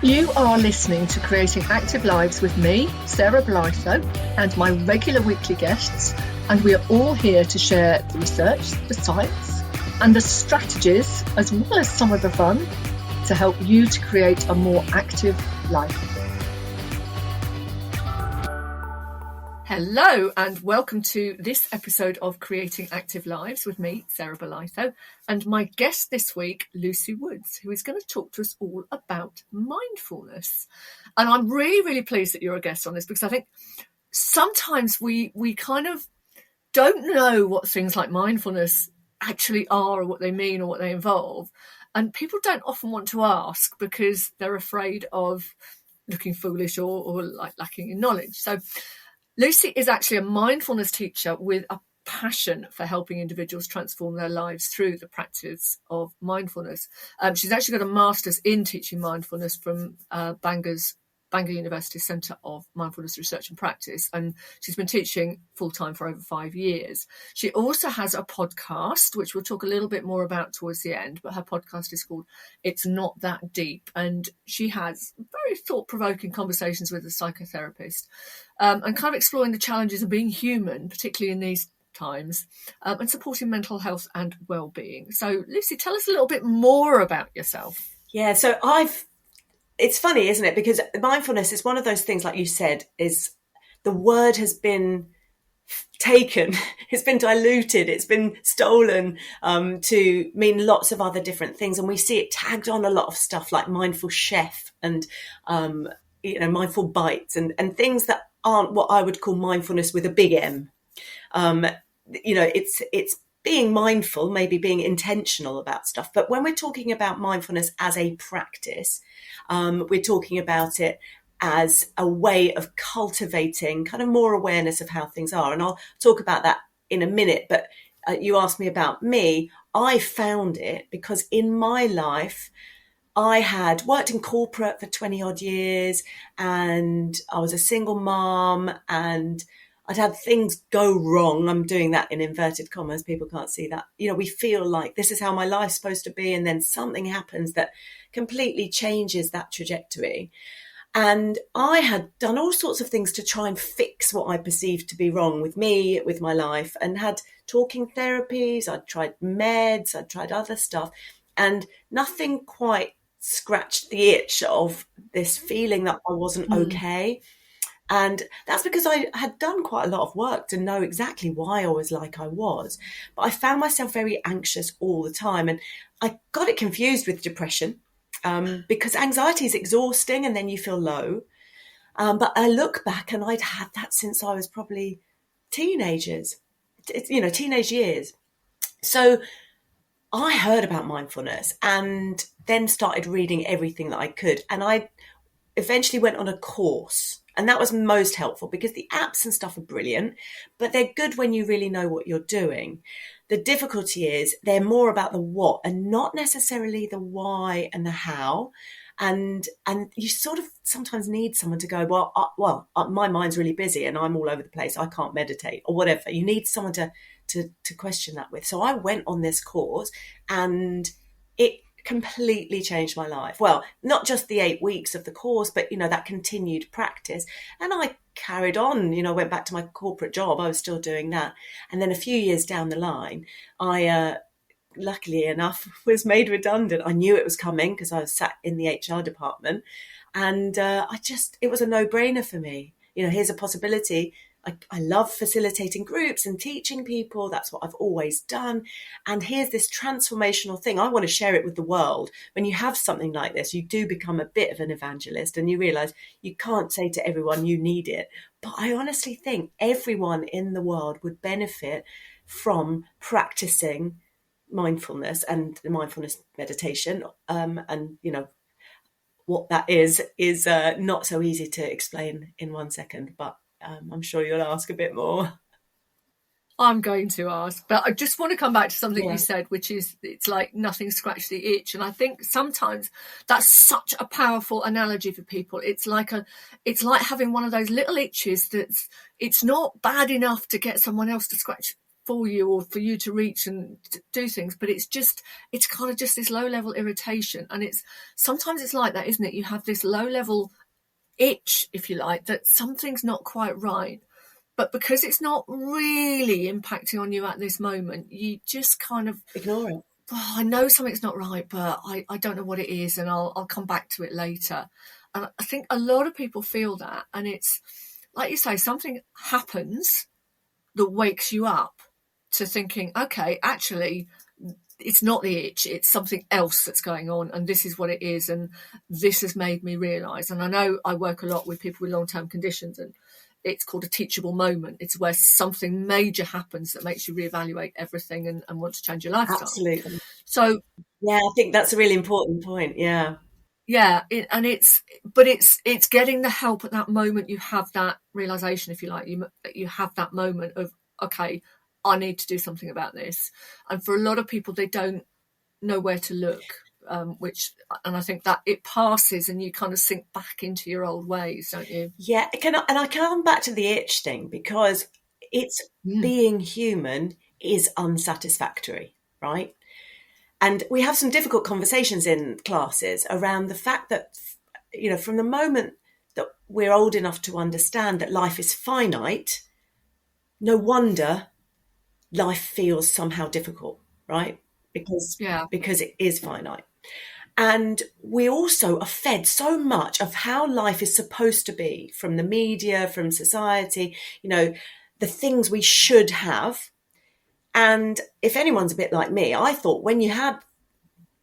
You are listening to Creating Active Lives with me, Sarah Blytho, and my regular weekly guests, and we are all here to share the research, the science, and the strategies, as well as some of the fun, to help you to create a more active life. Hello and welcome to this episode of Creating Active Lives with me, Sarah Blytho, and my guest this week, Lucy Woods, who is going to talk to us all about mindfulness. And I'm really, really pleased that you're a guest on this, because I think sometimes we kind of don't know what things like mindfulness actually are, or what they mean, or what they involve. And people don't often want to ask because they're afraid of looking foolish or like lacking in knowledge. So Lucy is actually a mindfulness teacher with a passion for helping individuals transform their lives through the practice of mindfulness. She's actually got a master's in teaching mindfulness from Bangor University Centre of Mindfulness Research and Practice, and she's been teaching full-time for over 5 years. She also has a podcast, which we'll talk a little bit more about towards the end, but her podcast is called It's Not That Deep, and she has very thought-provoking conversations with a psychotherapist and kind of exploring the challenges of being human, particularly in these times, and supporting mental health and well-being. So, Lucy, tell us a little bit more about yourself. Yeah, so it's funny, isn't it? Because mindfulness is one of those things, like you said, is the word has been taken, it's been diluted, it's been stolen to mean lots of other different things. And we see it tagged on a lot of stuff like mindful chef and, mindful bites and things that aren't what I would call mindfulness with a big M. It's being mindful, maybe being intentional about stuff. But when we're talking about mindfulness as a practice, we're talking about it as a way of cultivating kind of more awareness of how things are. And I'll talk about that in a minute. But you asked me about me. I found it because in my life, I had worked in corporate for 20 odd years, and I was a single mom, and I'd had things go wrong. I'm doing that in inverted commas. People can't see that. We feel like this is how my life's supposed to be. And then something happens that completely changes that trajectory. And I had done all sorts of things to try and fix what I perceived to be wrong with me, with my life, and had talking therapies. I'd tried meds. I'd tried other stuff, and nothing quite scratched the itch of this feeling that I wasn't okay. And that's because I had done quite a lot of work to know exactly why I was like I was. But I found myself very anxious all the time. And I got it confused with depression because anxiety is exhausting and then you feel low. But I look back and I'd had that since I was probably teenage years. So I heard about mindfulness and then started reading everything that I could. And I eventually went on a course. And that was most helpful because the apps and stuff are brilliant, but they're good when you really know what you're doing. The difficulty is they're more about the what and not necessarily the why and the how. And you sort of sometimes need someone to go, my mind's really busy and I'm all over the place. I can't meditate or whatever. You need someone to question that with. So I went on this course and it completely changed my life. Well, not just the 8 weeks of the course, but, that continued practice. And I carried on, went back to my corporate job. I was still doing that. And then a few years down the line, I, luckily enough, was made redundant. I knew it was coming because I was sat in the HR department. And it was a no-brainer for me. Here's a possibility. I love facilitating groups and teaching people. That's what I've always done. And here's this transformational thing. I want to share it with the world. When you have something like this, you do become a bit of an evangelist and you realize you can't say to everyone you need it. But I honestly think everyone in the world would benefit from practicing mindfulness and mindfulness meditation. What that is not so easy to explain in 1 second, but I'm sure you'll ask a bit more. I'm going to ask, but I just want to come back to something you said, which is it's like nothing scratched the itch. And I think sometimes that's such a powerful analogy for people. It's like having one of those little itches it's not bad enough to get someone else to scratch for you or for you to reach and do things, but it's kind of just this low level irritation. And sometimes it's like that, isn't it? You have this low level itch, if you like, that something's not quite right. But because it's not really impacting on you at this moment, you just kind of ignore it. Oh, I know something's not right, but I don't know what it is, and I'll come back to it later. And I think a lot of people feel that, and it's like you say, something happens that wakes you up to thinking, okay, actually, it's not the itch, it's something else that's going on, and this is what it is, and this has made me realise. And I know I work a lot with people with long-term conditions, and it's called a teachable moment. It's where something major happens that makes you reevaluate everything and want to change your lifestyle. Absolutely. So, yeah, I think that's a really important point. Yeah. Yeah, it's getting the help at that moment. You have that realization, if you like, you have that moment of, okay, I need to do something about this. And for a lot of people, they don't know where to look. And I think that it passes and you kind of sink back into your old ways, don't you? Yeah, I come back to the itch thing because it's being human is unsatisfactory, right? And we have some difficult conversations in classes around the fact that, from the moment that we're old enough to understand that life is finite, no wonder life feels somehow difficult, right? Because it is finite. And we also are fed so much of how life is supposed to be from the media, from society, the things we should have. And if anyone's a bit like me, I thought when you had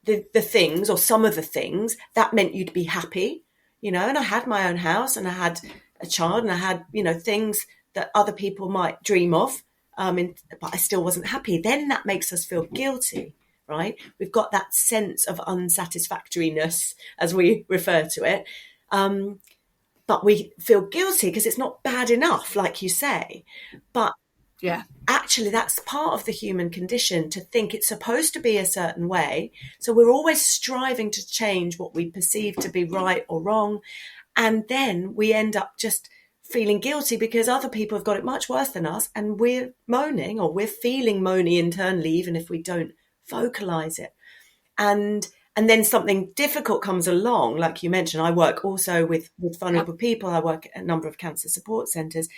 the things or some of the things, that meant you'd be happy, and I had my own house and I had a child and I had, things that other people might dream of, but I still wasn't happy. Then that makes us feel guilty. Right? We've got that sense of unsatisfactoriness, as we refer to it. But we feel guilty because it's not bad enough, like you say. But actually, that's part of the human condition to think it's supposed to be a certain way. So we're always striving to change what we perceive to be right or wrong. And then we end up just feeling guilty because other people have got it much worse than us. And we're moaning, or we're feeling moany internally, even if we don't vocalize it. And then something difficult comes along, like you mentioned. I work also with vulnerable people. I work at a number of cancer support centres,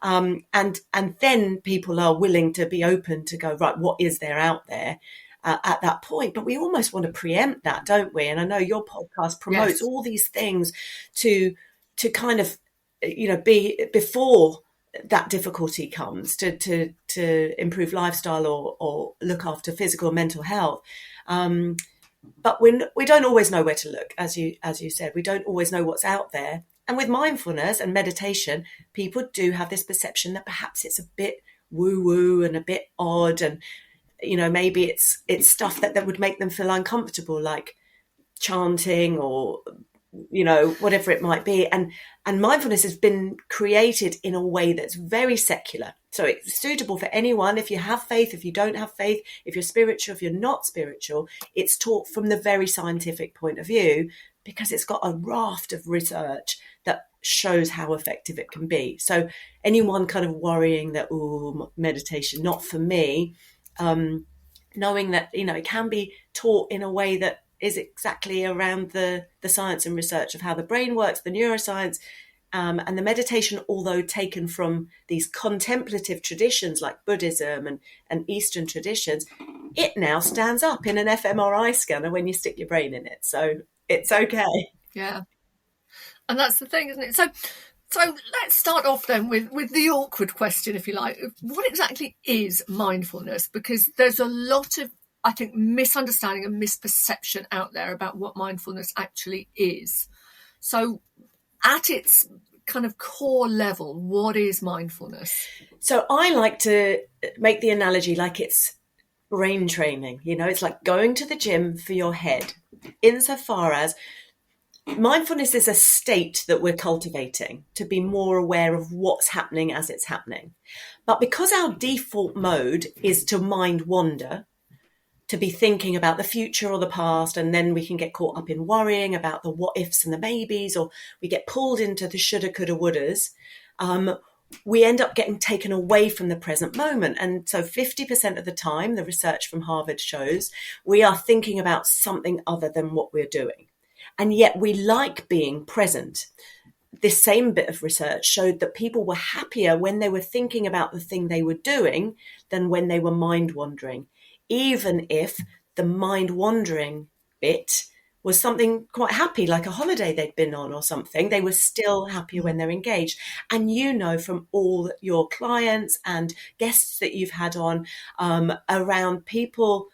and then people are willing to be open to go, right, what is there out there at that point? But we almost want to preempt that, don't we? And I know your podcast promotes all these things to kind of be before that difficulty comes to improve lifestyle or look after physical and mental health. But we don't always know where to look, as you said. We don't always know what's out there. And with mindfulness and meditation, people do have this perception that perhaps it's a bit woo-woo and a bit odd, and maybe it's stuff that would make them feel uncomfortable, like chanting or whatever it might be. And mindfulness has been created in a way that's very secular. So it's suitable for anyone. If you have faith, if you don't have faith, if you're spiritual, if you're not spiritual, it's taught from the very scientific point of view because it's got a raft of research that shows how effective it can be. So anyone kind of worrying that, meditation, not for me, knowing that, it can be taught in a way that is exactly around the science and research of how the brain works, the neuroscience, and the meditation, although taken from these contemplative traditions like Buddhism and Eastern traditions, it now stands up in an fMRI scanner when you stick your brain in it. So it's okay. Yeah. And that's the thing, isn't it? So let's start off then with the awkward question, if you like. What exactly is mindfulness? Because there's a lot of, I think, misunderstanding and misperception out there about what mindfulness actually is. So at its kind of core level, what is mindfulness? So I like to make the analogy like it's brain training. It's like going to the gym for your head, insofar as mindfulness is a state that we're cultivating to be more aware of what's happening as it's happening. But because our default mode is to mind wander, to be thinking about the future or the past, and then we can get caught up in worrying about the what ifs and the maybes, or we get pulled into the shoulda, coulda, wouldas. we end up getting taken away from the present moment. And so 50% of the time, the research from Harvard shows, we are thinking about something other than what we're doing. And yet we like being present. This same bit of research showed that people were happier when they were thinking about the thing they were doing than when they were mind wandering, even if the mind wandering bit was something quite happy, like a holiday they'd been on or something. They were still happier when they're engaged. And you know from all your clients and guests that you've had on around people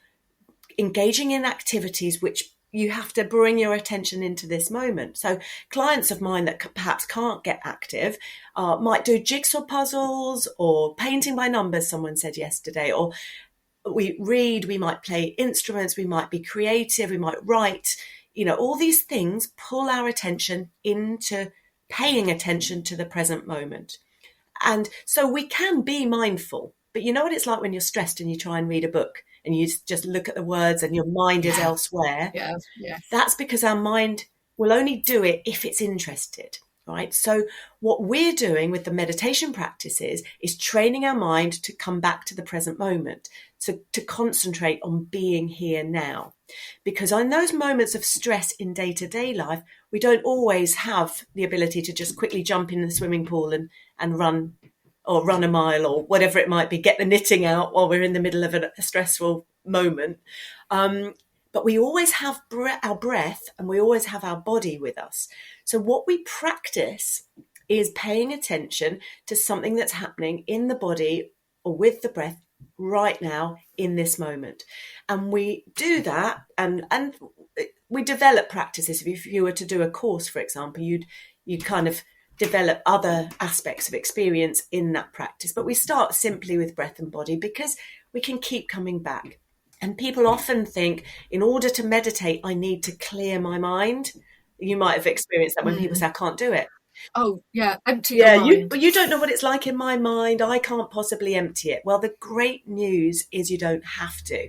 engaging in activities which you have to bring your attention into this moment. So clients of mine that perhaps can't get active might do jigsaw puzzles or painting by numbers, someone said yesterday, or we read, we might play instruments, we might be creative, we might write. You know, all these things pull our attention into paying attention to the present moment. And so we can be mindful, but you know what it's like when you're stressed and you try and read a book and you just look at the words and your mind is elsewhere. Yeah. That's because our mind will only do it if it's interested, right? So what we're doing with the meditation practices is training our mind to come back to the present moment, to concentrate on being here now. Because in those moments of stress in day-to-day life, we don't always have the ability to just quickly jump in the swimming pool and run a mile or whatever it might be, get the knitting out while we're in the middle of a stressful moment. But we always have our breath and we always have our body with us. So what we practice is paying attention to something that's happening in the body or with the breath right now in this moment. And we do that and we develop practices. If you were to do a course, for example, you'd kind of develop other aspects of experience in that practice. But we start simply with breath and body because we can keep coming back. And people often think, in order to meditate, I need to clear my mind. You might have experienced that when people say, I can't do it. Oh, yeah, empty your mind. But you don't know what it's like in my mind. I can't possibly empty it. Well, the great news is you don't have to.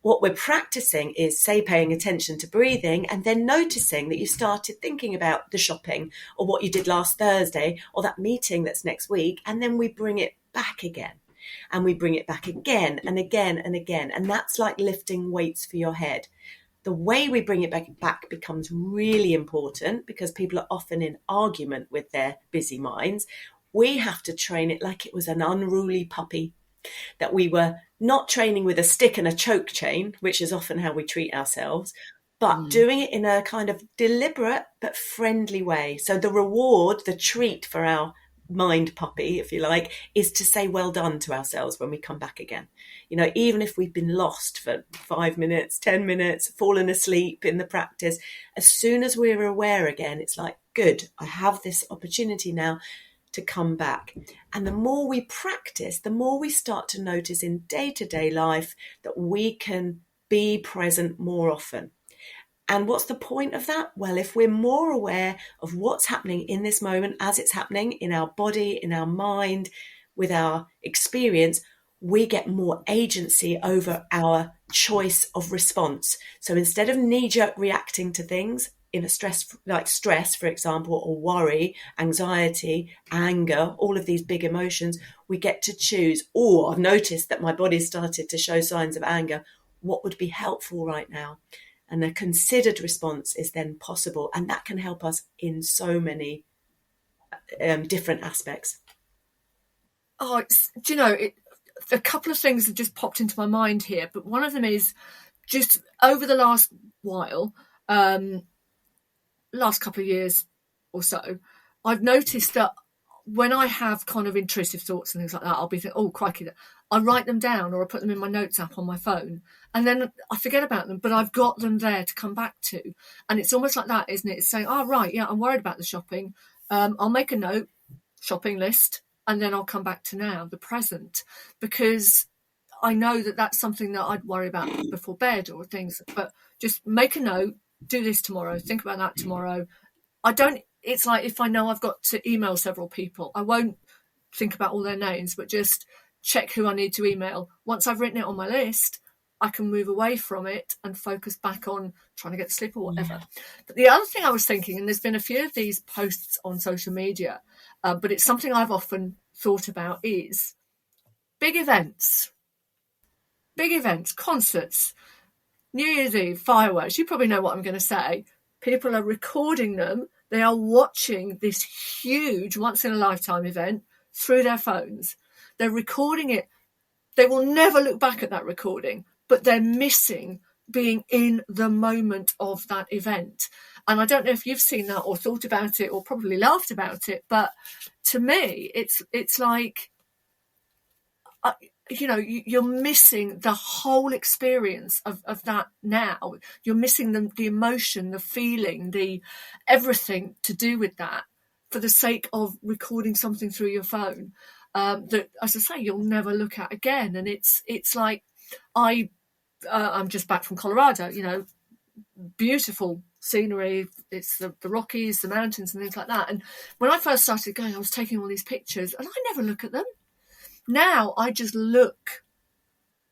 What we're practicing is, say, paying attention to breathing and then noticing that you started thinking about the shopping or what you did last Thursday or that meeting that's next week. And then we bring it back again. And we bring it back again and again and again. And that's like lifting weights for your head. The way we bring it back becomes really important because people are often in argument with their busy minds. We have to train it like it was an unruly puppy, that we were not training with a stick and a choke chain, which is often how we treat ourselves, but doing it in a kind of deliberate but friendly way. So the reward, the treat for our mind puppy, if you like, is to say well done to ourselves when we come back again. You know, even if we've been lost for 5 minutes, 10 minutes, fallen asleep in the practice, as soon as we're aware again, it's like, good, I have this opportunity now to come back. And the more we practice, the more we start to notice in day-to-day life that we can be present more often. And what's the point of that? Well, if we're more aware of what's happening in this moment as it's happening in our body, in our mind, with our experience, we get more agency over our choice of response. So instead of knee-jerk reacting to things in a stress, for example, or worry, anxiety, anger, all of these big emotions, we get to choose, I've noticed that my body started to show signs of anger. What would be helpful right now? And a considered response is then possible. And that can help us in so many different aspects. Oh, do you know, a couple of things have just popped into my mind here. But one of them is just over the last while, last couple of years or so, I've noticed that when I have kind of intrusive thoughts and things like that, I'll be thinking, oh, crikey, I write them down or I put them in my notes app on my phone and then I forget about them, but I've got them there to come back to. And it's almost like that, isn't it? It's saying, oh, right, yeah, I'm worried about the shopping. I'll make a note, shopping list, and then I'll come back to now, the present, because I know that that's something that I'd worry about before bed or things, but just make a note, do this tomorrow, think about that tomorrow. It's like if I know I've got to email several people, I won't think about all their names, but just check who I need to email. Once I've written it on my list, I can move away from it and focus back on trying to get to sleep or whatever. Yeah. But the other thing I was thinking, and there's been a few of these posts on social media, but it's something I've often thought about is big events, concerts, New Year's Eve, fireworks. You probably know what I'm going to say. People are recording them. They are watching this huge once-in-a-lifetime event through their phones. They're recording it. They will never look back at that recording, but they're missing being in the moment of that event. And I don't know if you've seen that or thought about it or probably laughed about it, but to me, it's like, you're missing the whole experience of that now. You're missing the emotion, the feeling, the everything to do with that for the sake of recording something through your phone that, as I say, you'll never look at again. And it's like I'm just back from Colorado, beautiful scenery. It's the Rockies, the mountains and things like that. And when I first started going, I was taking all these pictures and I never look at them. Now I just look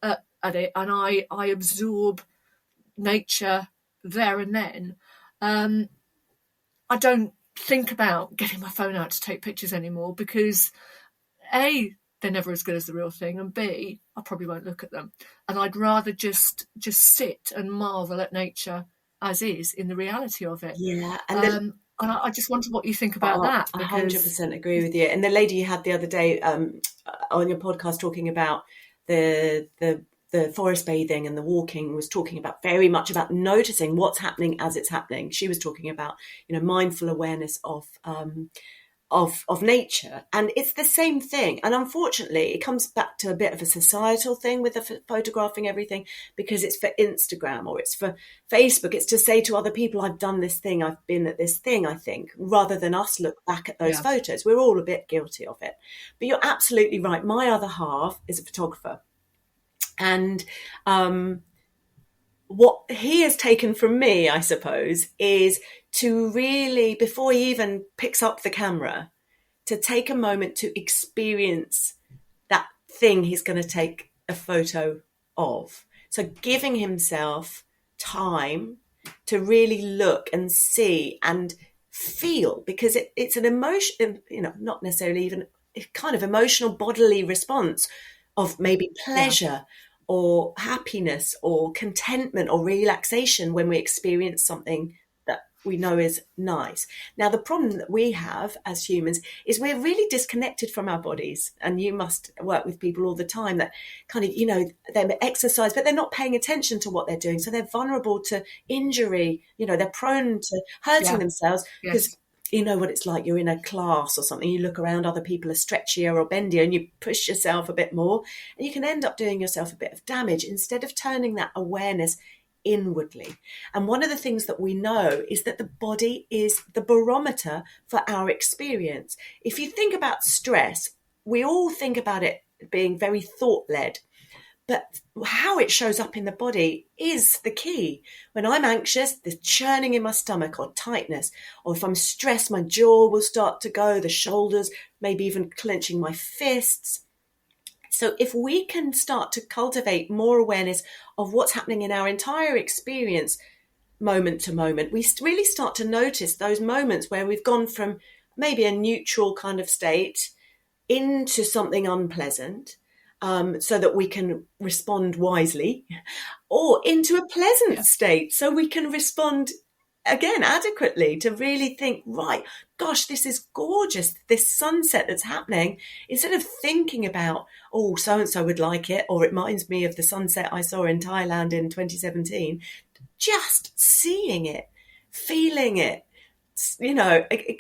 at it and I absorb nature there and then. I don't think about getting my phone out to take pictures anymore because A, they're never as good as the real thing, and B, I probably won't look at them. And I'd rather just sit and marvel at nature as is in the reality of it. Yeah, and I just wonder what you think about that. I 100% agree with you. And the lady you had the other day on your podcast talking about the forest bathing and the walking was talking about very much about noticing what's happening as it's happening. She was talking about, mindful awareness of nature, and it's the same thing. And unfortunately, it comes back to a bit of a societal thing with the photographing everything, because it's for Instagram or it's for Facebook. It's to say to other people, I've done this thing, I've been at this thing, I think, rather than us look back at those photos. We're all a bit guilty of it. But you're absolutely right. My other half is a photographer. And what he has taken from me, I suppose, is to really, before he even picks up the camera, to take a moment to experience that thing he's going to take a photo of. So giving himself time to really look and see and feel, because it's an emotion, not necessarily even a kind of emotional bodily response of maybe pleasure or happiness or contentment or relaxation when we experience something that we know is nice. Now, the problem that we have as humans is we're really disconnected from our bodies. And you must work with people all the time that kind of, they exercise, but they're not paying attention to what they're doing. So they're vulnerable to injury. They're prone to hurting themselves because you know what it's like. You're in a class or something, you look around, other people are stretchier or bendier, and you push yourself a bit more, and you can end up doing yourself a bit of damage instead of turning that awareness inwardly. And one of the things that we know is that the body is the barometer for our experience. If you think about stress, we all think about it being very thought-led. But how it shows up in the body is the key. When I'm anxious, the churning in my stomach or tightness, or if I'm stressed, my jaw will start to go, the shoulders, maybe even clenching my fists. So if we can start to cultivate more awareness of what's happening in our entire experience, moment to moment, we really start to notice those moments where we've gone from maybe a neutral kind of state into something unpleasant. So that we can respond wisely, or into a pleasant state so we can respond again adequately, to really think, right, gosh, this is gorgeous, this sunset that's happening, instead of thinking about, oh, so-and-so would like it, or it reminds me of the sunset I saw in Thailand in 2017, just seeing it, feeling it,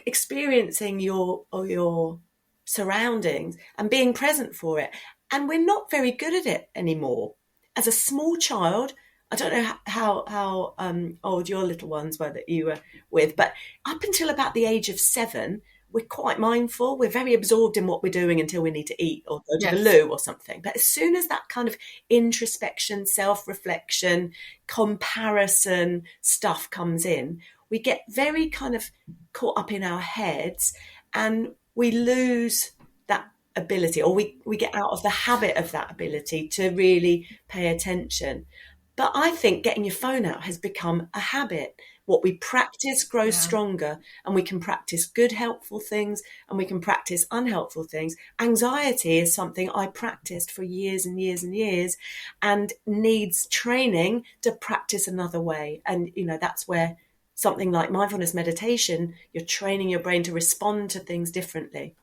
experiencing your surroundings and being present for it. And we're not very good at it anymore. As a small child, I don't know how old your little ones were that you were with, but up until about the age of 7, we're quite mindful. We're very absorbed in what we're doing until we need to eat or go to the loo or something. But as soon as that kind of introspection, self-reflection, comparison stuff comes in, we get very kind of caught up in our heads and we lose that ability, or we get out of the habit of that ability to really pay attention. But I think getting your phone out has become a habit. What we practice grows Yeah. stronger, and we can practice good, helpful things, and we can practice unhelpful things. Anxiety is something I practiced for years and years and years, and needs training to practice another way. And, that's where something like mindfulness meditation, you're training your brain to respond to things differently.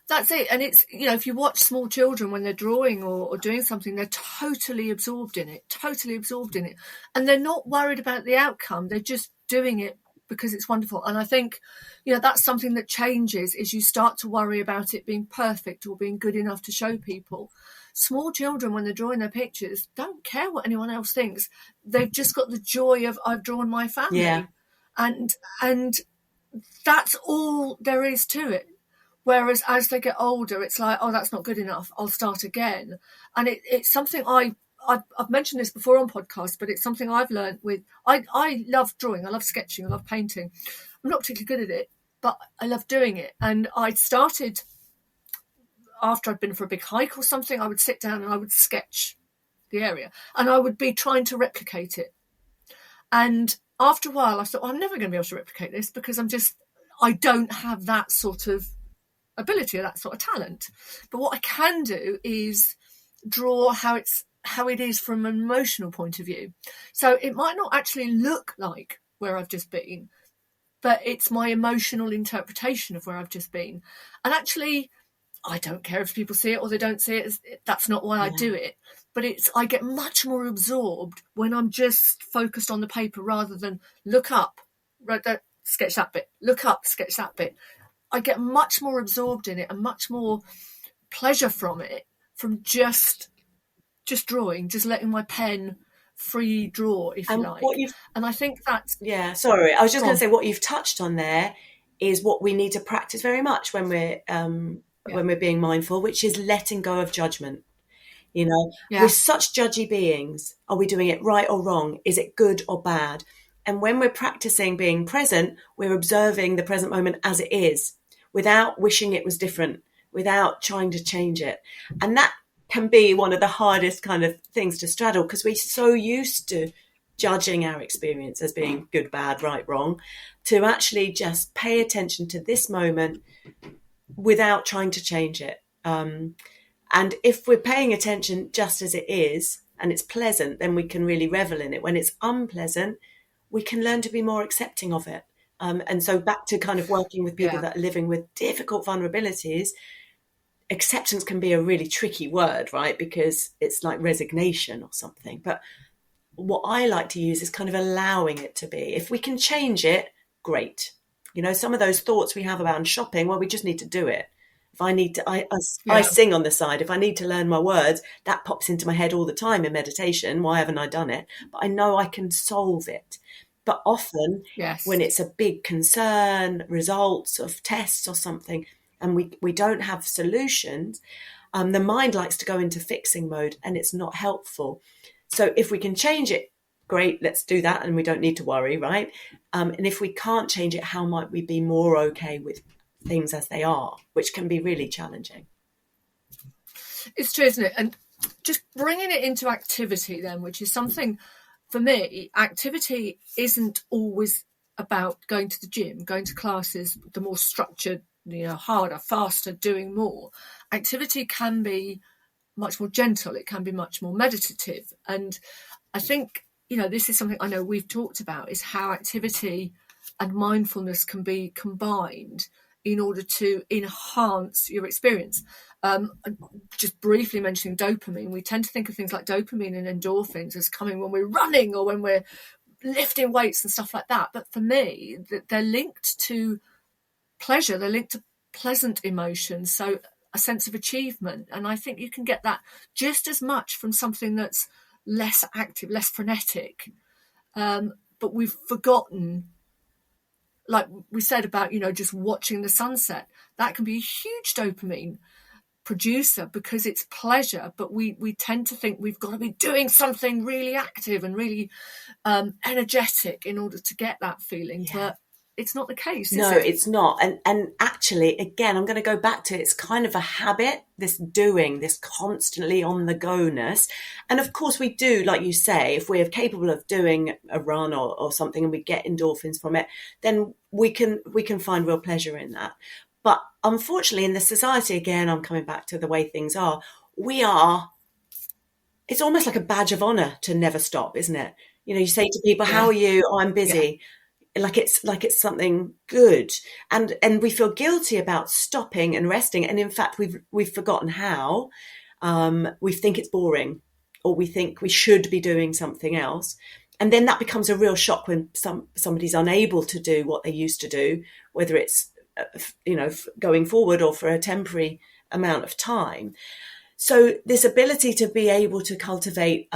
That's it. And it's, if you watch small children when they're drawing or doing something, they're totally absorbed in it. And they're not worried about the outcome. They're just doing it because it's wonderful. And I think, that's something that changes is you start to worry about it being perfect or being good enough to show people. Small children, when they're drawing their pictures, don't care what anyone else thinks. They've just got the joy of, I've drawn my family. Yeah. And that's all there is to it. Whereas as they get older, it's like, oh, that's not good enough. I'll start again. And it's something I've mentioned this before on podcasts, but it's something I've learned with, I love drawing. I love sketching. I love painting. I'm not particularly good at it, but I love doing it. And I started after I'd been for a big hike or something, I would sit down and I would sketch the area and I would be trying to replicate it. And after a while, I thought, I'm never going to be able to replicate this because I don't have that sort of ability or that sort of talent. But what I can do is draw how it is from an emotional point of view. So it might not actually look like where I've just been, but it's my emotional interpretation of where I've just been. And actually, I don't care if people see it or they don't see it. That's not why I do it. But I get much more absorbed when I'm just focused on the paper rather than look up, sketch that bit, look up, sketch that bit. I get much more absorbed in it and much more pleasure from it, from just drawing, just letting my pen free draw, if you like. And I think that's... Yeah, sorry. I was just going to say what you've touched on there is what we need to practice very much when we're being mindful, which is letting go of judgment. We're such judgy beings. Are we doing it right or wrong? Is it good or bad? And when we're practicing being present, we're observing the present moment as it is, without wishing it was different, without trying to change it. And that can be one of the hardest kind of things to straddle because we're so used to judging our experience as being good, bad, right, wrong, to actually just pay attention to this moment without trying to change it. And if we're paying attention just as it is and it's pleasant, then we can really revel in it. When it's unpleasant, we can learn to be more accepting of it. And so back to kind of working with people that are living with difficult vulnerabilities, acceptance can be a really tricky word, right? Because it's like resignation or something. But what I like to use is kind of allowing it to be. If we can change it, great. Some of those thoughts we have about shopping, well, we just need to do it. If I need to, I sing on the side. If I need to learn my words, that pops into my head all the time in meditation. Why haven't I done it? But I know I can solve it. But often when it's a big concern, results of tests or something, and we don't have solutions, the mind likes to go into fixing mode and it's not helpful. So if we can change it, great, let's do that. And we don't need to worry, right? And if we can't change it, how might we be more okay with things as they are, which can be really challenging. It's true, isn't it? And just bringing it into activity then, which is something... For me, activity isn't always about going to the gym, going to classes, the more structured, harder, faster, doing more. Activity can be much more gentle. It can be much more meditative. And I think, this is something I know we've talked about, is how activity and mindfulness can be combined in order to enhance your experience. Just briefly mentioning dopamine, we tend to think of things like dopamine and endorphins as coming when we're running or when we're lifting weights and stuff like that. But for me, they're linked to pleasure. They're linked to pleasant emotions, so a sense of achievement. And I think you can get that just as much from something that's less active, less frenetic. But we've forgotten, like we said about, just watching the sunset. That can be a huge dopamine producer because it's pleasure, but we tend to think we've got to be doing something really active and really energetic in order to get that feeling. But it's not the case, is No, it? it's not. And actually, again, I'm going to go back to it's kind of a habit, this doing, this constantly on the go-ness. And of course we do, like you say, if we're capable of doing a run or something and we get endorphins from it, then we can find real pleasure in that. But unfortunately in the society, again, I'm coming back to the way things are, it's almost like a badge of honor to never stop, isn't it? You say to people, how Yeah. are you? Oh, I'm Yeah. busy. Like it's something good. And we feel guilty about stopping and resting. And in fact, we've forgotten how. We think it's boring, or we think we should be doing something else. And then that becomes a real shock when somebody's unable to do what they used to do, whether it's, going forward or for a temporary amount of time. So this ability to be able to cultivate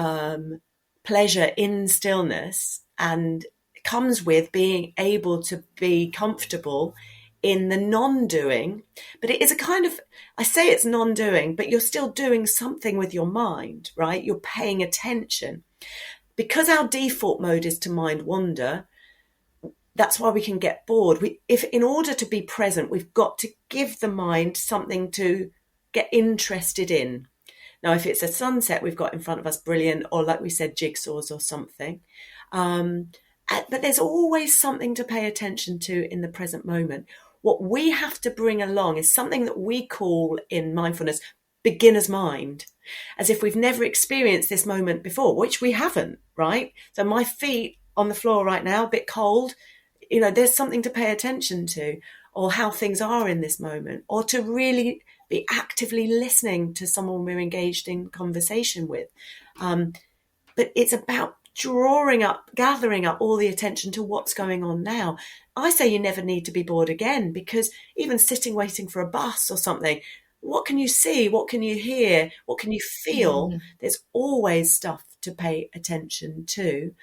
pleasure in stillness and comes with being able to be comfortable in the non-doing. But it is a kind of, I say it's non-doing, but you're still doing something with your mind, right? You're paying attention. Because our default mode is to mind wander, that's why we can get bored. If in order to be present, we've got to give the mind something to get interested in. Now, if it's a sunset we've got in front of us, brilliant, or like we said, jigsaws or something. But there's always something to pay attention to in the present moment. What we have to bring along is something that we call in mindfulness beginner's mind, as if we've never experienced this moment before, which we haven't, right? So my feet on the floor right now, a bit cold, there's something to pay attention to, or how things are in this moment, or to really be actively listening to someone we're engaged in conversation with. But it's about gathering up all the attention to what's going on now. I say you never need to be bored again, because even sitting waiting for a bus or something, what can you see? What can you hear? What can you feel? Mm. There's always stuff to pay attention to.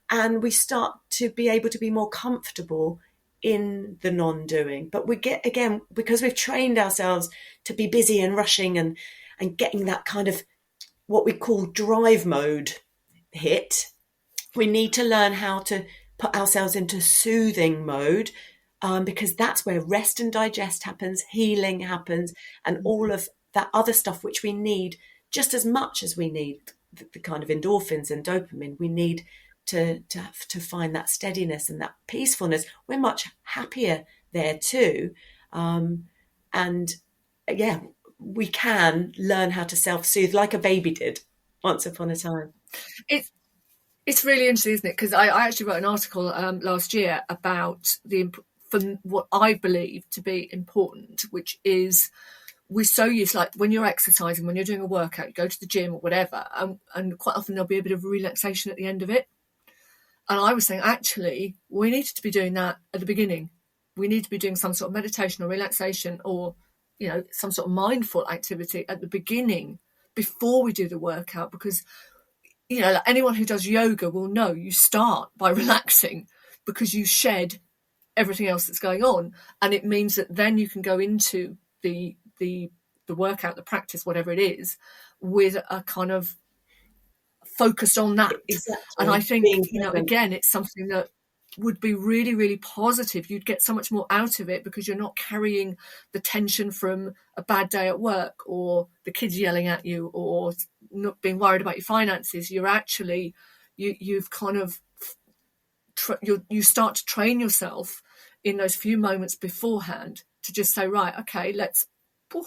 And we start to be able to be more comfortable in the non-doing. But we get, again, because we've trained ourselves to be busy and rushing and getting that kind of what we call drive mode hit, we need to learn how to put ourselves into soothing mode, because that's where rest and digest happens, healing happens, and all of that other stuff which we need just as much as we need the kind of endorphins and dopamine. We need to find that steadiness and that peacefulness. We're much happier there too. And yeah, we can learn how to self-soothe like a baby did once upon a time. It's really interesting, isn't it? Because I actually wrote an article last year about from what I believe to be important, which is we're so used, like when you're exercising, when you're doing a workout, you go to the gym or whatever, and quite often there'll be a bit of relaxation at the end of it. And I was saying, actually, we needed to be doing that at the beginning. We need to be doing some sort of meditation or relaxation or, some sort of mindful activity at the beginning before we do the workout, because like anyone who does yoga will know you start by relaxing because you shed everything else that's going on, and it means that then you can go into the workout, the practice, whatever it is, with a kind of focused on that. Exactly. And I think again, it's something that would be really, really positive. You'd get so much more out of it because you're not carrying the tension from a bad day at work or the kids yelling at you or not being worried about your finances. You're actually you've kind of you start to train yourself in those few moments beforehand to just say, right, okay, let's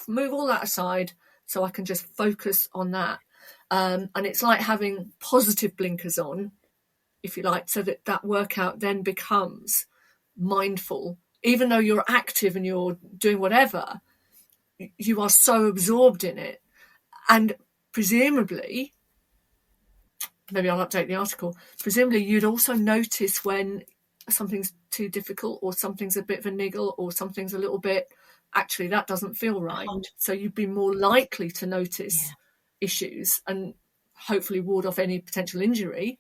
move all that aside so I can just focus on that. And it's like having positive blinkers on, if you like, so that workout then becomes mindful. Even though you're active and you're doing whatever, you are so absorbed in it. And presumably, maybe I'll update the article, presumably you'd also notice when something's too difficult or something's a bit of a niggle or something's a little bit, actually, that doesn't feel right. So you'd be more likely to notice issues and hopefully ward off any potential injury.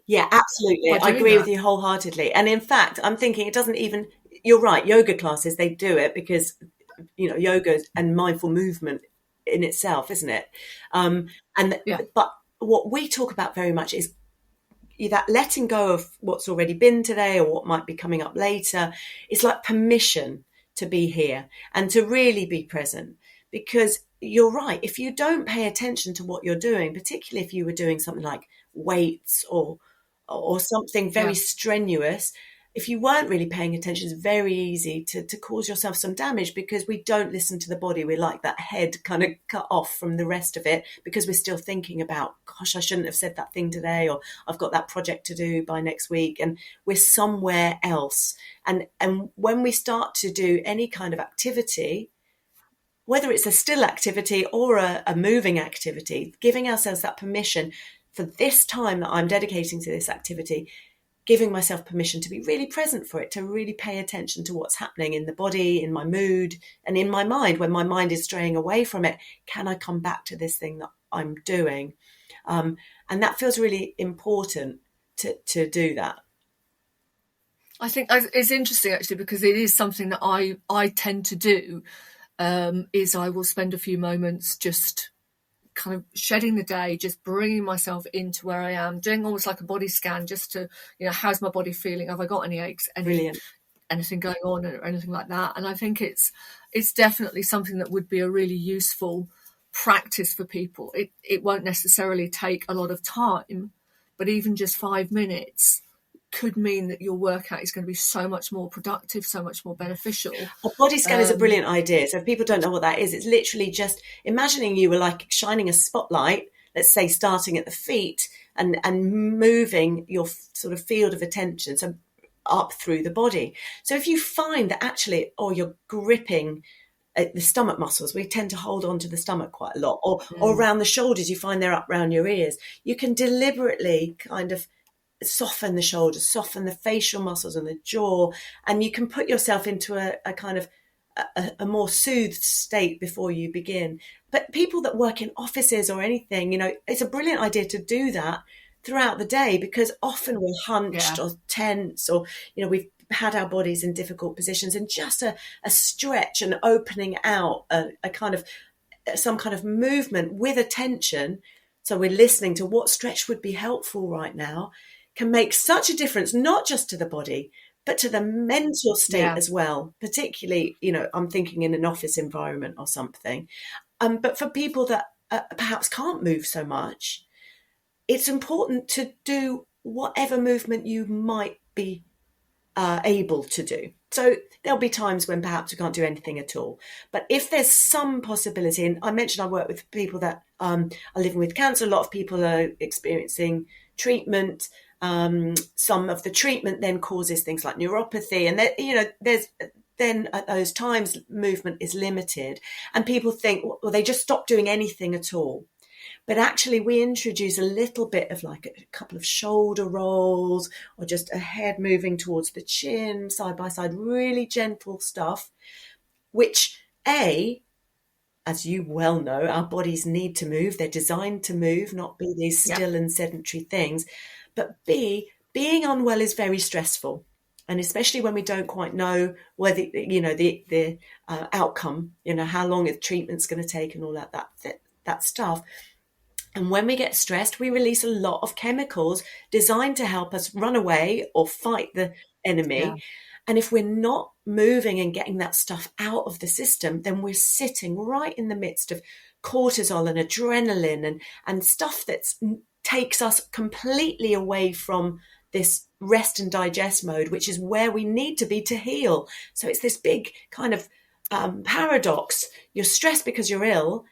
Yeah, absolutely. I agree with you wholeheartedly. And in fact, I'm thinking it doesn't even, you're right, yoga classes, they do it because, yoga and mindful movement in itself, isn't it? But what we talk about very much is, that letting go of what's already been today or what might be coming up later is like permission to be here and to really be present. Because you're right, if you don't pay attention to what you're doing, particularly if you were doing something like weights or something very strenuous, if you weren't really paying attention, it's very easy to cause yourself some damage, because we don't listen to the body. We're like that head kind of cut off from the rest of it because we're still thinking about, gosh, I shouldn't have said that thing today, or I've got that project to do by next week, and we're somewhere else. And when we start to do any kind of activity, whether it's a still activity or a moving activity, giving ourselves that permission for this time that I'm dedicating to this activity, giving myself permission to be really present for it, to really pay attention to what's happening in the body, in my mood, and in my mind. When my mind is straying away from it, can I come back to this thing that I'm doing? And that feels really important to do that. I think it's interesting, actually, because it is something that I tend to do, is I will spend a few moments just kind of shedding the day, just bringing myself into where I am, doing almost like a body scan, just to, how's my body feeling? Have I got any aches? Anything going on or anything like that? And I think it's definitely something that would be a really useful practice for people. It won't necessarily take a lot of time, but even just 5 minutes could mean that your workout is going to be so much more productive, so much more beneficial. A body scan is a brilliant idea. So if people don't know what that is, it's literally just imagining you were like shining a spotlight, let's say starting at the feet and moving your sort of field of attention, so up through the body. So if you find that actually, you're gripping the stomach muscles, we tend to hold on to the stomach quite a lot, or around the shoulders, you find they're up around your ears, you can deliberately kind of soften the shoulders, soften the facial muscles and the jaw, and you can put yourself into a kind of a more soothed state before you begin. But people that work in offices or anything, it's a brilliant idea to do that throughout the day, because often we're hunched or tense, or we've had our bodies in difficult positions, and just a stretch and opening out, a kind of some kind of movement with attention. So we're listening to what stretch would be helpful right now, can make such a difference, not just to the body, but to the mental state as well. Particularly, I'm thinking in an office environment or something. But for people that perhaps can't move so much, it's important to do whatever movement you might be able to do. So there'll be times when perhaps we can't do anything at all. But if there's some possibility, and I mentioned I work with people that are living with cancer, a lot of people are experiencing treatment. Some of the treatment then causes things like neuropathy, and there's then at those times movement is limited, and people think, well, they just stop doing anything at all. But actually, we introduce a little bit of like a couple of shoulder rolls, or just a head moving towards the chin, side by side, really gentle stuff, which as you well know, our bodies need to move. They're designed to move, not be these still and sedentary things. But B, being unwell is very stressful. And especially when we don't quite know whether, the outcome, how long the treatment's going to take and all that stuff. And when we get stressed, we release a lot of chemicals designed to help us run away or fight the enemy. Yeah. And if we're not moving and getting that stuff out of the system, then we're sitting right in the midst of cortisol and adrenaline and stuff that takes us completely away from this rest and digest mode, which is where we need to be to heal. So it's this big kind of paradox. You're stressed because you're ill,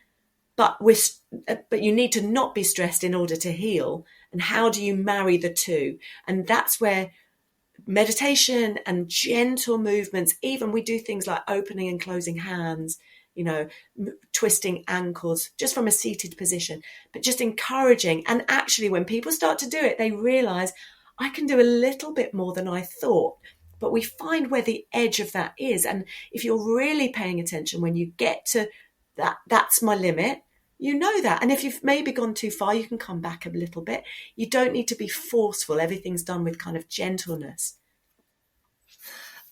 but you need to not be stressed in order to heal. And how do you marry the two? And that's where meditation and gentle movements, even we do things like opening and closing hands, twisting ankles just from a seated position, but just encouraging. And actually, when people start to do it, they realize I can do a little bit more than I thought. But we find where the edge of that is. And if you're really paying attention, when you get to that's my limit, you know that. And if you've maybe gone too far, you can come back a little bit. You don't need to be forceful. Everything's done with kind of gentleness.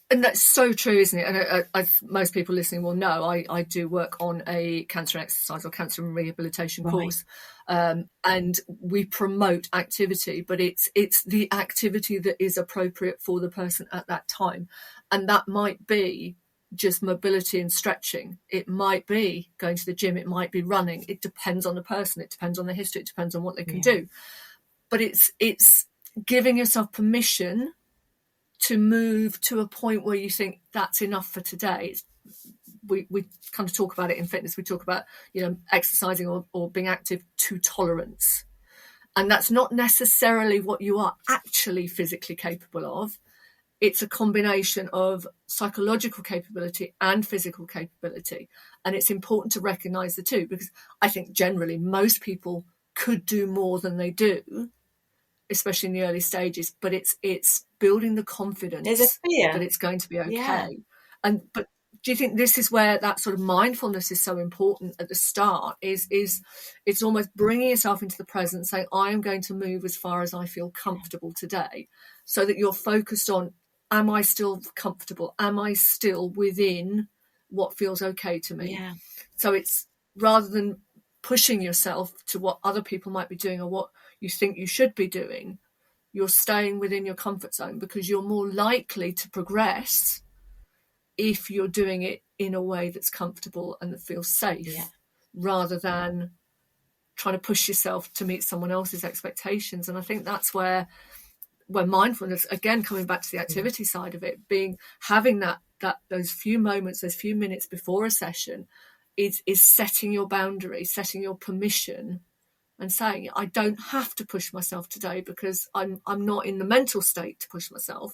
And that's so true, isn't it? And as most people listening will know, I do work on a cancer exercise or cancer and rehabilitation course, and we promote activity, but it's the activity that is appropriate for the person at that time, and that might be just mobility and stretching. It might be going to the gym. It might be running. It depends on the person. It depends on the history. It depends on what they can do. But it's giving yourself permission to move to a point where you think that's enough for today. We kind of talk about it in fitness. We talk about, exercising or being active to tolerance. And that's not necessarily what you are actually physically capable of. It's a combination of psychological capability and physical capability. And it's important to recognize the two, because I think generally most people could do more than they do, especially in the early stages, but it's building the confidence that it's going to be okay. But do you think this is where that sort of mindfulness is so important at the start? Is it's almost bringing yourself into the present, saying, I am going to move as far as I feel comfortable today, so that you're focused on, am I still comfortable? Am I still within what feels okay to me? So it's, rather than pushing yourself to what other people might be doing or what you think you should be doing, you're staying within your comfort zone, because you're more likely to progress if you're doing it in a way that's comfortable and that feels safe, rather than trying to push yourself to meet someone else's expectations. And I think that's where mindfulness, again, coming back to the activity side of it, having that those few moments, those few minutes before a session, is setting your boundary, setting your permission, and saying, I don't have to push myself today because I'm not in the mental state to push myself.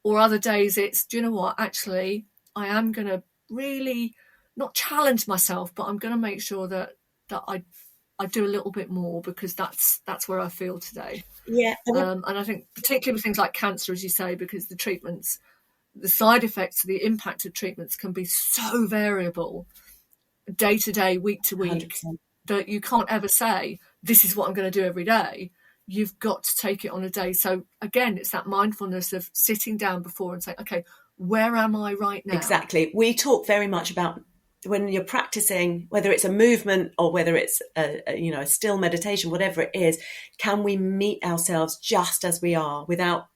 Or other days it's, do you know what, actually, I am going to really not challenge myself, but I'm going to make sure that I do a little bit more, because that's where I feel today. And I think particularly with things like cancer, as you say, because the treatments, the side effects, the impact of treatments can be so variable, day to day, week to week, 100%. That you can't ever say, this is what I'm going to do every day. You've got to take it on a day. So again, it's that mindfulness of sitting down before and saying, okay, where am I right now? Exactly. We talk very much about, when you're practicing, whether it's a movement or whether it's a still meditation, whatever it is, can we meet ourselves just as we are, without,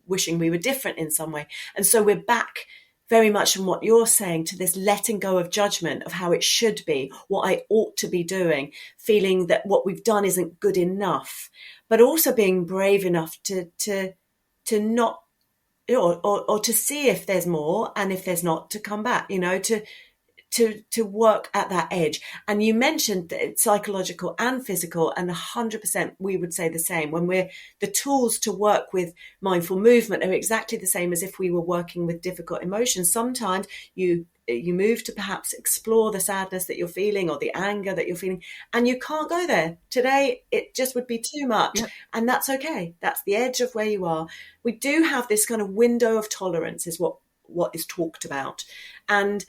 wishing we were different in some way? And so we're back very much from what you're saying to this letting go of judgment of how it should be, what I ought to be doing, feeling that what we've done isn't good enough, but also being brave enough to not, or to see if there's more, and if there's not, to come back, to work at that edge. And you mentioned that it's psychological and physical, and 100% we would say the same. When the tools to work with mindful movement are exactly the same as if we were working with difficult emotions. Sometimes you move to perhaps explore the sadness that you're feeling or the anger that you're feeling, and you can't go there today. It just would be too much. And that's okay. That's the edge of where you are. We do have this kind of window of tolerance, is what is talked about. And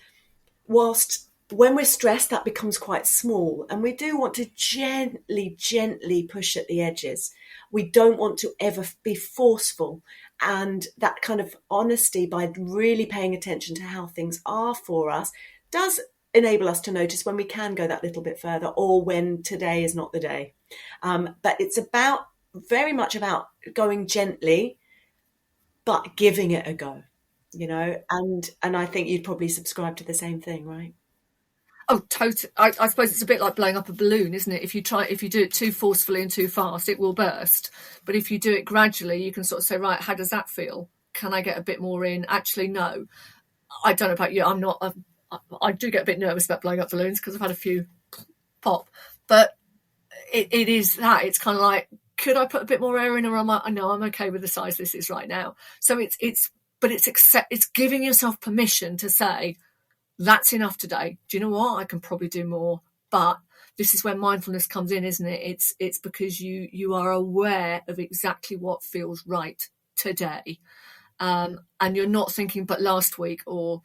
whilst when we're stressed, that becomes quite small, and we do want to gently push at the edges. We don't want to ever be forceful, and that kind of honesty, by really paying attention to how things are for us, does enable us to notice when we can go that little bit further, or when today is not the day. But it's very much about going gently, but giving it a go. And I think you'd probably subscribe to the same thing, right? Oh, totally. I suppose it's a bit like blowing up a balloon, isn't it? If you do it too forcefully and too fast, it will burst. But if you do it gradually, you can sort of say, right, how does that feel? Can I get a bit more in? Actually, no. I don't know about you. I do get a bit nervous about blowing up balloons, because I've had a few pop. But it is that. It's kind of like, could I put a bit more air in, or am I? No, I'm okay with the size this is right now. So it's giving yourself permission to say, that's enough today. Do you know what? I can probably do more. But this is where mindfulness comes in, isn't it? It's because you are aware of exactly what feels right today. And you're not thinking, but last week or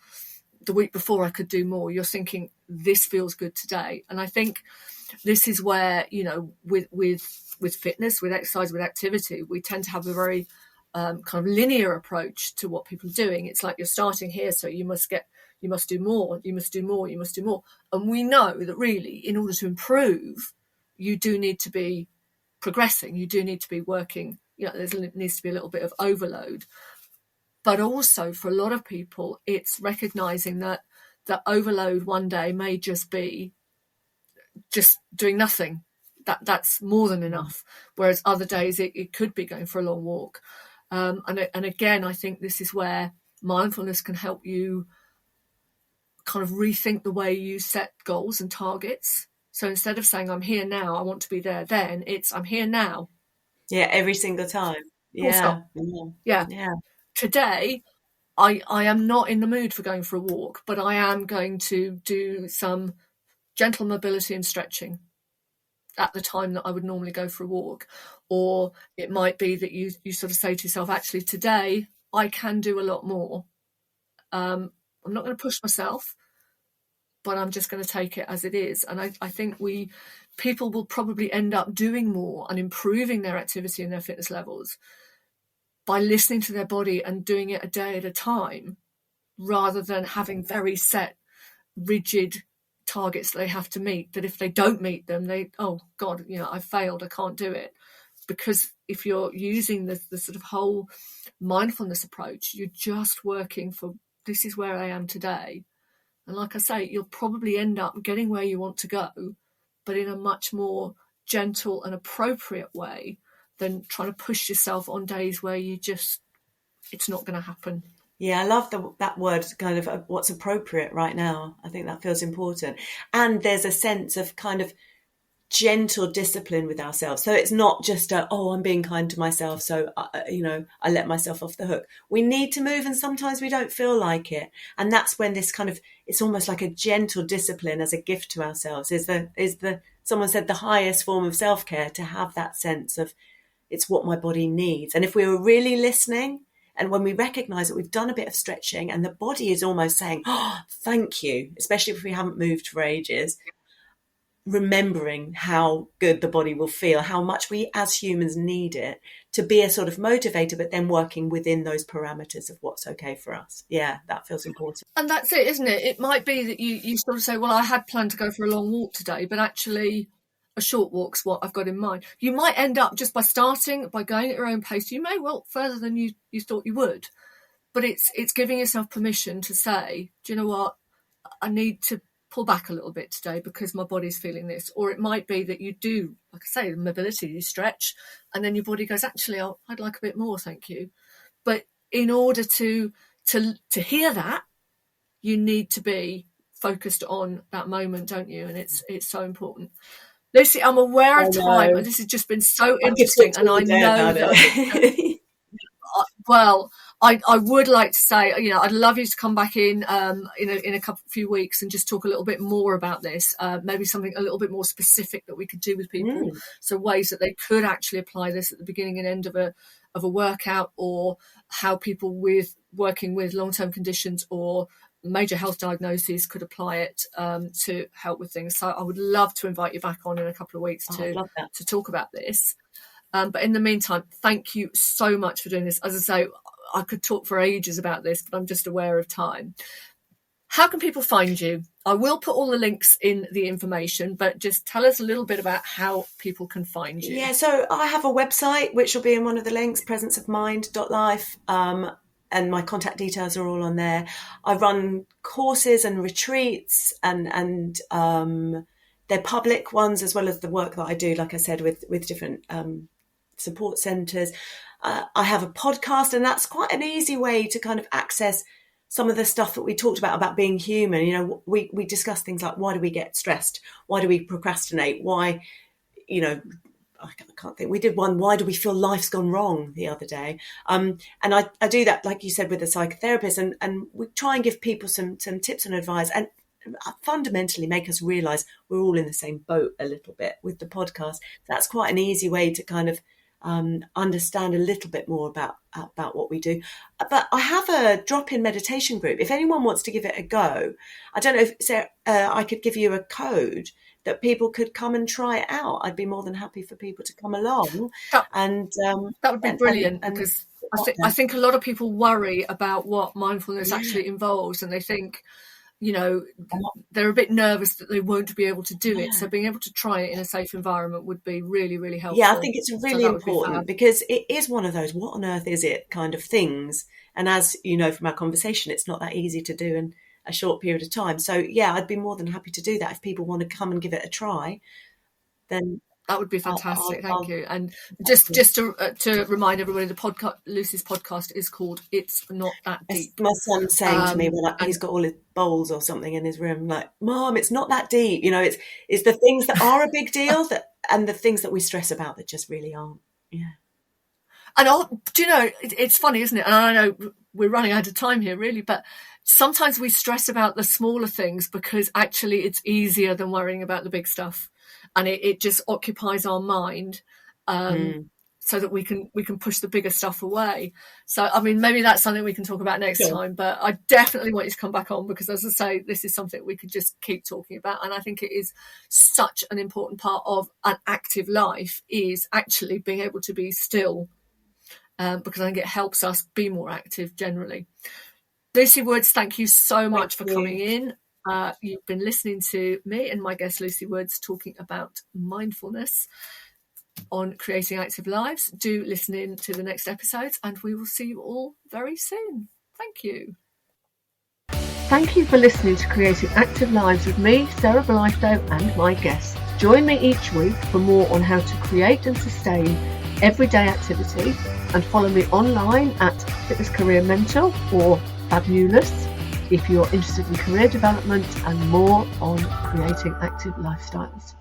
the week before I could do more. You're thinking, this feels good today. And I think this is where, with fitness, with exercise, with activity, we tend to have a very kind of linear approach to what people are doing. It's like you're starting here, so you must do more, you must do more, you must do more. And we know that really, in order to improve, you do need to be progressing. You do need to be working. There needs to be a little bit of overload. But also for a lot of people, it's recognizing that the overload one day may just be just doing nothing. That's more than enough. Whereas other days it could be going for a long walk. And again, I think this is where mindfulness can help you kind of rethink the way you set goals and targets. So instead of saying, I'm here now, I want to be there then, it's I'm here now. Yeah, every single time. Yeah. Yeah. Today, I am not in the mood for going for a walk, but I am going to do some gentle mobility and stretching at the time that I would normally go for a walk. Or it might be that you sort of say to yourself, actually, today I can do a lot more. I'm not going to push myself, but I'm just going to take it as it is. And I think people will probably end up doing more and improving their activity and their fitness levels by listening to their body and doing it a day at a time, rather than having very set, rigid targets they have to meet, that if they don't meet them, oh God, I failed, I can't do it. Because if you're using the sort of whole mindfulness approach, you're just working for, this is where I am today. And like I say, you'll probably end up getting where you want to go, but in a much more gentle and appropriate way than trying to push yourself on days where it's not going to happen. Yeah, I love that word, kind of what's appropriate right now. I think that feels important. And there's a sense of kind of gentle discipline with ourselves. So it's not just I'm being kind to myself, so I let myself off the hook. We need to move, and sometimes we don't feel like it. And that's when this kind of, it's almost like a gentle discipline as a gift to ourselves is someone said the highest form of self-care, to have that sense of it's what my body needs. And if we were really listening, and when we recognize that we've done a bit of stretching and the body is almost saying, oh, thank you, especially if we haven't moved for ages, remembering how good the body will feel, how much we as humans need it to be a sort of motivator, but then working within those parameters of what's okay for us. Yeah, that feels important. And that's it, isn't it? It might be that you sort of say, well, I had planned to go for a long walk today, but actually a short walk's what I've got in mind. You might end up just by going at your own pace. You may well further than you thought you would, but it's giving yourself permission to say, do you know what? I need to pull back a little bit today because my body's feeling this. Or it might be that you do, like I say, mobility, you stretch, and then your body goes, actually, I'd like a bit more, thank you. But in order to hear that, you need to be focused on that moment, don't you? And it's so important. Lucy, I'm aware of time, and this has just been so interesting, and I know that. Well, I would like to say, I'd love you to come back in a few weeks and just talk a little bit more about this, maybe something a little bit more specific that we could do with people. So ways that they could actually apply this at the beginning and end of a workout, or how people working with long-term conditions or major health diagnoses could apply it to help with things. So I would love to invite you back on in a couple of weeks to talk about this. But in the meantime, thank you so much for doing this. As I say, I could talk for ages about this, but I'm just aware of time. How can people find you? I will put all the links in the information, but just tell us a little bit about how people can find you. Yeah, so I have a website, which will be in one of the links, presenceofmind.life. And my contact details are all on there. I run courses and retreats, and they're public ones, as well as the work that I do, like I said, with different support centres. I have a podcast, and that's quite an easy way to kind of access some of the stuff that we talked about being human. We discuss things like, why do we get stressed? Why do we procrastinate? Why, I can't think. We did one, why do we feel life's gone wrong, the other day? And I do that, like you said, with a psychotherapist, and we try and give people some tips and advice, and fundamentally make us realise we're all in the same boat a little bit with the podcast. That's quite an easy way to kind of understand a little bit more about what we do. But I have a drop-in meditation group. If anyone wants to give it a go, I don't know if I could give you a code that people could come and try it out. I'd be more than happy for people to come along. That would be brilliant, because I think a lot of people worry about what mindfulness actually involves, and they think, they're a bit nervous that they won't be able to do it. So being able to try it in a safe environment would be really, really helpful. Yeah, I think it's really important because it is one of those what on earth is it kind of things. And as you know from our conversation, it's not that easy to do in a short period of time. So yeah, I'd be more than happy to do that. If people want to come and give it a try, then that would be fantastic. Thank you. And just to remind everybody, the podcast, Lucy's podcast, is called "It's Not That Deep." My son's saying to me when he's got all his bowls or something in his room, like, "Mom, it's not that deep." It's the things that are a big deal and the things that we stress about that just really aren't. Yeah. And do you know, it's funny, isn't it? And I know we're running out of time here, really, but sometimes we stress about the smaller things because actually it's easier than worrying about the big stuff. And it just occupies our mind so that we can push the bigger stuff away. So, I mean, maybe that's something we can talk about next time, but I definitely want you to come back on because, as I say, this is something we could just keep talking about. And I think it is such an important part of an active life is actually being able to be still because I think it helps us be more active generally. Lucy Woods, thank you so much for coming in. You've been listening to me and my guest Lucy Woods talking about mindfulness on creating active lives. Do listen in to the next episodes and we will see you all very soon. Thank you. Thank you for listening to Creating Active Lives with me, Sarah Blytho, and my guests. Join me each week for more on how to create and sustain everyday activity and follow me online at Fitness Career Mentor or Fabulous if you're interested in career development and more on creating active lifestyles.